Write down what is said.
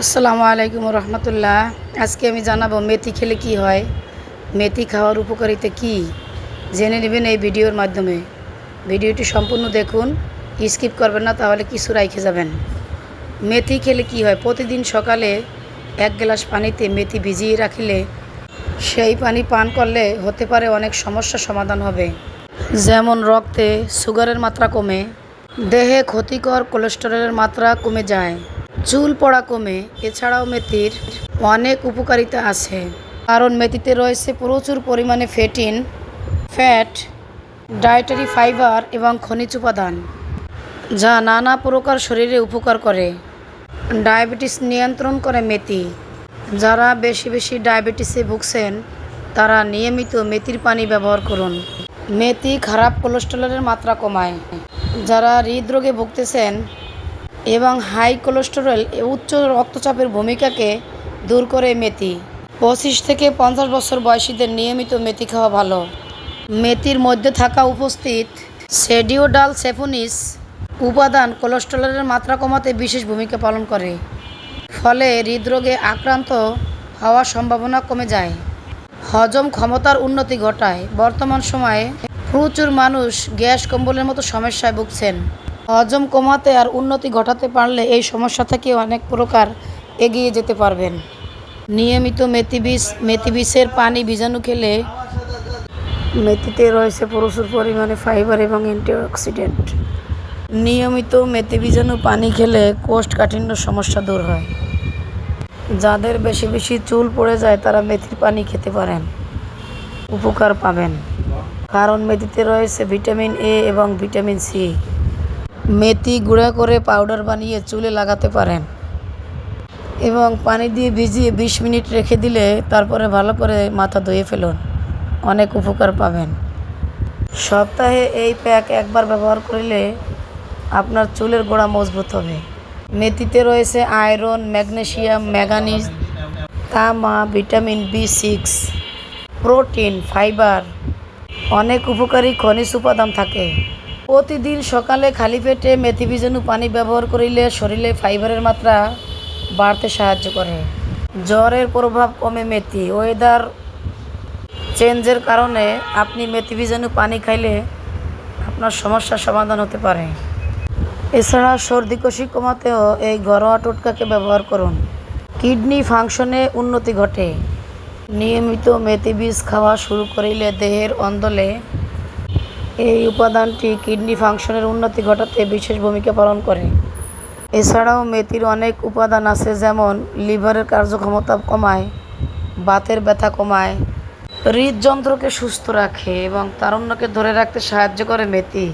আসসালামু আলাইকুম রহমতুল্লাহ। আজকে আমি জানাবো মেথি খেলে কি হয়, মেথি খাওয়ার উপকারিতা কি জেনে নেবেন এই ভিডিওর মাধ্যমে। ভিডিওটি সম্পূর্ণ দেখুন, স্কিপ করবেন না, তাহলে কিছু রাইখে যাবেন। মেথি খেলে কি হয়? প্রতিদিন সকালে 1 গ্লাস পানিতে মেথি ভিজিয়ে রাখিলে সেই পানি পান করলে হতে পারে অনেক সমস্যার সমাধান হবে। যেমন রক্তে সুগারের মাত্রা কমে, দেহে ক্ষতিকর কোলেস্টেরলের মাত্রা কমে যায়, চুল পড়া কমে। এছাড়াও মেথির অনেক উপকারিতা আছে, কারণ মেথিতে রয়েছে প্রচুর পরিমাণে ফ্যাট, ডায়েটারি ফাইবার এবং খনিজ উপাদান, যা নানা প্রকার শরীরে উপকার করে। ডায়াবেটিস নিয়ন্ত্রণ করে মেথি। যারা বেশি ডায়াবেটিসে ভুগছেন তারা নিয়মিত মেথির পানি ব্যবহার করুন। মেথি খারাপ কোলেস্টেরলের মাত্রা কমায়। যারা হৃদরোগে ভুগতেছেন এবং হাই কোলেস্টেরল উচ্চ রক্তচাপের ভূমিকাকে দূর করে মেথি। 25 থেকে 50 বছর বয়সীদের নিয়মিত মেথি খাওয়া ভালো। মেথির মধ্যে থাকা উপস্থিত সেডিওডালসেফোনিস উপাদান কোলেস্টেরলের মাত্রা কমাতে বিশেষ ভূমিকা পালন করে, ফলে হৃদরোগে আক্রান্ত হওয়ার সম্ভাবনা কমে যায়। হজম ক্ষমতার উন্নতি ঘটায়। বর্তমান সময়ে প্রচুর মানুষ গ্যাস কম্বলের মতো সমস্যায় ভুগছেন। হজম কমাতে আর উন্নতি ঘটাতে পারলে এই সমস্যা থেকে অনেক প্রকার এগিয়ে যেতে পারবেন। নিয়মিত মেথি বীজের পানি ভিজানো খেলে মেথিতে রয়েছে প্রচুর পরিমাণে ফাইবার এবং অ্যান্টিঅক্সিডেন্ট। নিয়মিত মেথি ভিজানো পানি খেলে কোষ্ঠকাঠিন্য সমস্যা দূর হয়। যাদের বেশি চুল পড়ে যায় তারা মেথির পানি খেতে পারেন, উপকার পাবেন। কারণ মেথিতে রয়েছে ভিটামিন এ এবং ভিটামিন সি। মেথি গুঁড়া করে পাউডার বানিয়ে চুলে লাগাতে পারেন এবং পানি দিয়ে ভিজিয়ে 20 মিনিট রেখে দিলে তারপরে ভালো করে মাথা ধুয়ে ফেলুন, অনেক উপকার পাবেন। সপ্তাহে এই প্যাক একবার ব্যবহার করলে আপনার চুলের গোড়া মজবুত হবে। মেথিতে রয়েছে আয়রন, ম্যাগনেসিয়াম, ম্যাঙ্গানিজ, তামা, ভিটামিন B6, প্রোটিন, ফাইবার, অনেক উপকারী খনিজ উপাদান থাকে। প্রতিদিন সকালে খালি পেটে মেথি ভিজানো পানি ব্যবহার করিলে শরীরে ফাইবারের মাত্রা বাড়তে সাহায্য করে। জ্বরের প্রভাব কমে মেথি। ওয়েদার চেঞ্জের কারণে আপনি মেথি ভিজানো পানি খাইলে আপনার সমস্যার সমাধান হতে পারে। এছাড়া সর্দি কাশি কমাতেও এই ঘরোয়া টোটকাকে ব্যবহার করুন। কিডনি ফাংশনে উন্নতি ঘটে। নিয়মিত মেথি বীজ খাওয়া শুরু করিলে দেহের অন্দলে এই উপাদানটি কিডনি ফাংশনের উন্নতি ঘটাতে বিশেষ ভূমিকা পালন করে। এছাড়াও মেথির অনেক উপাদান আছে, যেমন লিভারের কার্যক্ষমতা কমায়, বাতের ব্যথা কমায়, হৃদযন্ত্রকে সুস্থ রাখে এবং তারুণ্যকে ধরে রাখতে সাহায্য করে মেথি।